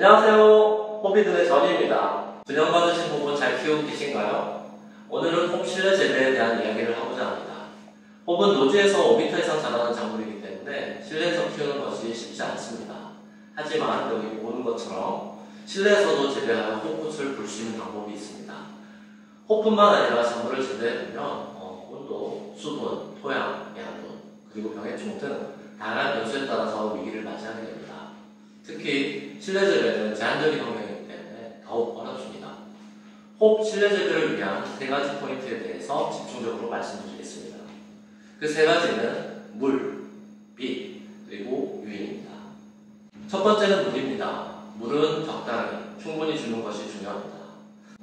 안녕하세요. 호비들의 전희입니다. 분양받으신 부분 잘 키우고 계신가요? 오늘은 홈 실내 재배에 대한 이야기를 하고자 합니다. 홈은 노지에서 5m 이상 자라는 작물이기 때문에 실내에서 키우는 것이 쉽지 않습니다. 하지만 여기 보는 것처럼 실내에서도 재배하여 홈꽃을 볼 수 있는 방법이 있습니다. 홈뿐만 아니라 작물을 재배해보면 온도, 수분, 토양, 양분, 그리고 병해충 등 다양한 변수에 따라서 위기를 맞이하게 됩니다. 특히 실내 재배는 제한적인 환경이기 때문에 더욱 어렵습니다. 홈 실내 재배를 위한 세 가지 포인트에 대해서 집중적으로 말씀드리겠습니다. 그 세 가지는 물, 빛, 그리고 유인입니다. 첫 번째는 물입니다. 물은 적당히, 충분히 주는 것이 중요합니다.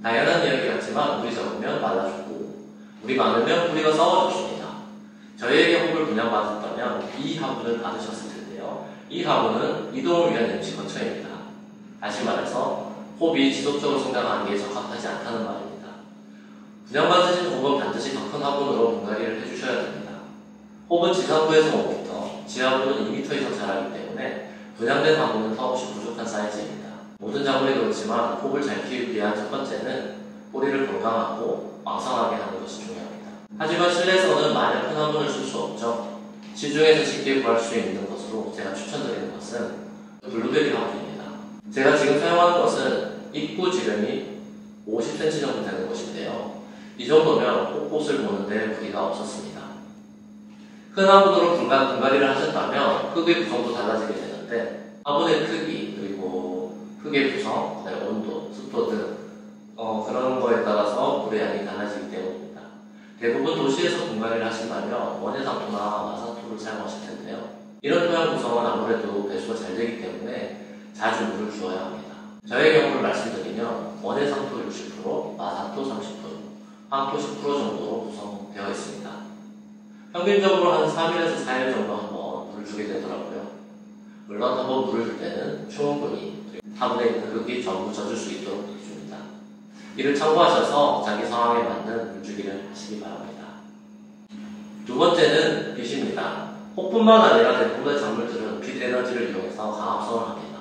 당연한 이야기 같지만 물이 적으면 말라 죽고 물이 많으면 뿌리가 썩어 죽습니다. 저희에게 홈을 분양받았다면 이 화분을 받으셨을 텐데요. 이 화분은 이동을 위한 임시 거처입니다. 다시 말해서 홈이 지속적으로 성장하기에 적합하지 않다는 말입니다. 분양받으신 홈은 반드시 더 큰 화분으로 분갈이를 해주셔야 됩니다. 홈은 지상부에서 5m, 지하부는 2m 이상 자라기 때문에 분양된 화분은 턱없이 부족한 사이즈입니다. 모든 작물이 그렇지만 홈을 잘 키우기 위한 첫 번째는 뿌리를 건강하고 왕성하게 하는 것이 중요합니다. 하지만 실내에서는 마냥 큰 화분을 쓸 수 없죠. 시중에서 쉽게 구할 수 있는 것으로 제가 추천드리는 것은 블루베리 화분입니다. 제가 지금 사용하는 것은 입구 지름이 50cm 정도 되는 것인데요. 이 정도면 홈꽃을 보는데 무리가 없었습니다. 큰 화분으로 분갈이를 하셨다면 흙의 구성도 달라지게 되는데 화분의 크기, 그리고 흙의 구성, 온도, 습도 등 그런 거에 따라서 물의 양이 달라지기 때문입니다. 대부분 도시에서 분갈이를 하신다면 원예상토나 마사토를 사용하실 텐데요. 이런 토양 구성은 아무래도 배수가 잘 되기 때문에 자주 물을 주어야 합니다. 저의 경우를 말씀드리면 원예상토 60%, 마사토 30%, 황토 10% 정도로 구성되어 있습니다. 평균적으로 한 3일에서 4일 정도 한번 물을 주게 되더라고요. 물론 한번 물을 줄 때는 충분히 화분에 있는 흙이 전부 젖을 수 있도록 해줍니다. 이를 참고하셔서 자기 상황에 맞는 물주기를 하시기 바랍니다. 두 번째는 빛입니다. 홈뿐만 아니라 대부분의 작물들은 빛 에너지를 이용해서 광합성을 합니다.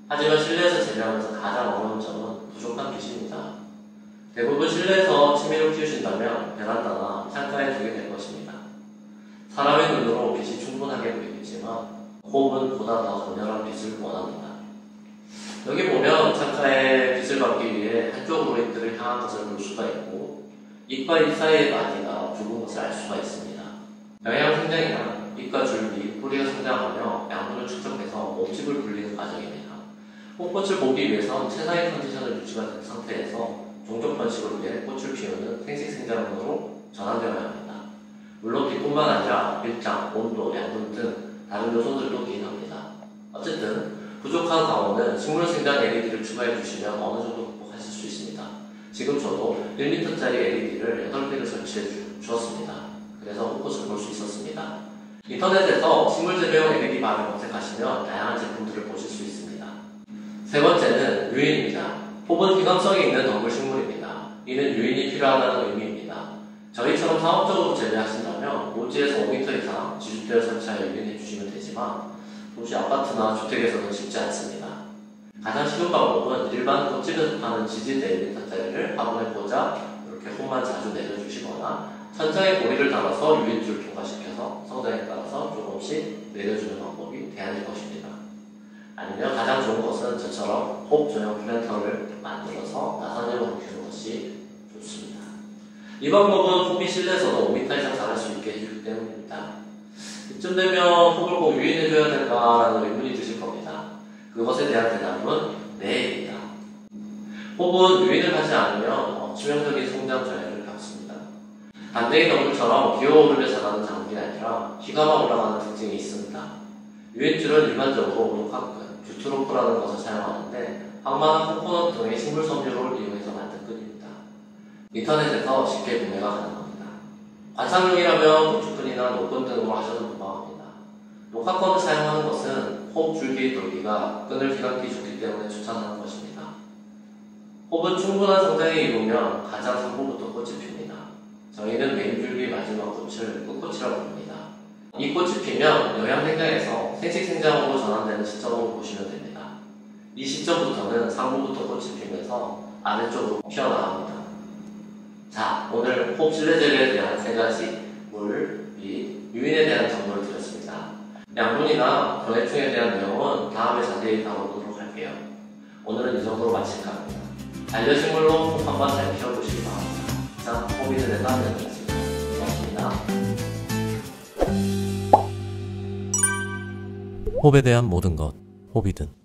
하지만 실내에서 재배하면서 가장 어려운 점은 부족한 빛입니다. 대부분 실내에서 취미로 키우신다면 베란다나 창가에 두게 될 것입니다. 사람의 눈으로 빛이 충분하게 보이겠지만 홈은 보다 더 강렬한 빛을 원합니다. 여기 보면 창가에 빛을 받기 위해 한쪽으로 잎들을 향한 것을 볼 수가 있고 잎과 잎 사이의 마디가 좁은 것을 알 수가 있습니다. 영양 성장이란 잎과 줄기, 뿌리가 성장하며 양분을 축적해서 몸집을 불리는 과정입니다. 홈꽃을 보기 위해선 최상의 컨디션을 유지가 된 상태에서 종족 번식을 위해 꽃을 피우는 생식생장으로 전환되어야 합니다. 물론 빛뿐만 아니라 밀장, 온도, 양분 등 다른 요소들도 기인합니다. 어쨌든 부족한 강원은 식물 생장 LED를 추가해 주시면 어느 정도 극복하실 수 있습니다. 지금 저도 1m짜리 LED를 8개를 설치해 주었습니다. 그래서 홈꽃을 볼 수 있었습니다. 인터넷에서 식물 재배용 LED 바를 검색하시면 다양한 제품들을 보실 수 있습니다. 세 번째는 유인입니다. 홈은 기광성이 있는 덩굴 식물입니다. 이는 유인이 필요하다는 의미입니다. 저희처럼 상업적으로 재배하신다면 노지에서 5m 이상 지주대를 설치하여 유인해 주시면 되지만 도시 아파트나 주택에서는 쉽지 않습니다. 가장 쉬운 방법은 일반 꽃집에서 파는 지지대 1m짜리를 화분에 꽂아 이렇게 홈만 자주 내려주시거나 천장에 고리를 달아서 유인줄을 통과시켜서 성장에 따라서 조금씩 내려주는 방법이 대안일 것입니다. 아니면 가장 좋은 것은 저처럼 홈 전용 플랜터를 만들어서 나선형으로 키우는 것이 좋습니다. 이 방법은 홈이 실내에서도 5m 이상 자랄 수 있게 해주기 때문입니다. 이쯤 되면 홈을 꼭 유인해줘야 될까라는 의문이 드실 겁니다. 그것에 대한 대답은 네입니다. 홈은 유인을 하지 않으면 치명적인 성장 저해를 겪습니다. 반대의 덩굴처럼 기어오르며 자라는 작물이 아니라 키가만 올라가는 특징이 있습니다. 유인줄은 일반적으로 녹화끈, 뷰트로프라는 것을 사용하는데 항마나 코코넛 등의 식물 섬유를 이용해서 만든 끈입니다. 인터넷에서 쉽게 구매가 가능합니다. 관상용이라면 고추끈이나 녹끈 등으로 하셔도 무방합니다. 녹화건을 사용하는 것은 홈 줄기의 돌기가 끈을 휘감기 좋기 때문에 추천하는 것입니다. 홈은 충분한 성장이 이루면 가장 상부부터 꽃이 핍니다. 저희는 메인 줄기 마지막 꽃을 끝꽃이라고 부릅니다. 이 꽃이 피면 영양생장에서 생식생장으로 전환되는 시점으로 보시면 됩니다. 이 시점부터는 상부부터 꽃이 피면서 아래쪽으로 피어나갑니다. 자, 오늘 호흡 실내제거에 대한 3가지 물, 빛, 유인에 대한 정보를 드렸습니다. 양분이나 권해충에 대한 내용은 다음에 자세히 다뤄보도록 할게요. 오늘은 이 정도로 마칠까 합니다. 반려식물로 호흡 한번 잘 키워보시기 바랍니다. 이상 호비들의 남편이었습니다. 고맙습니다. 호흡에 대한 모든 것, 호비든.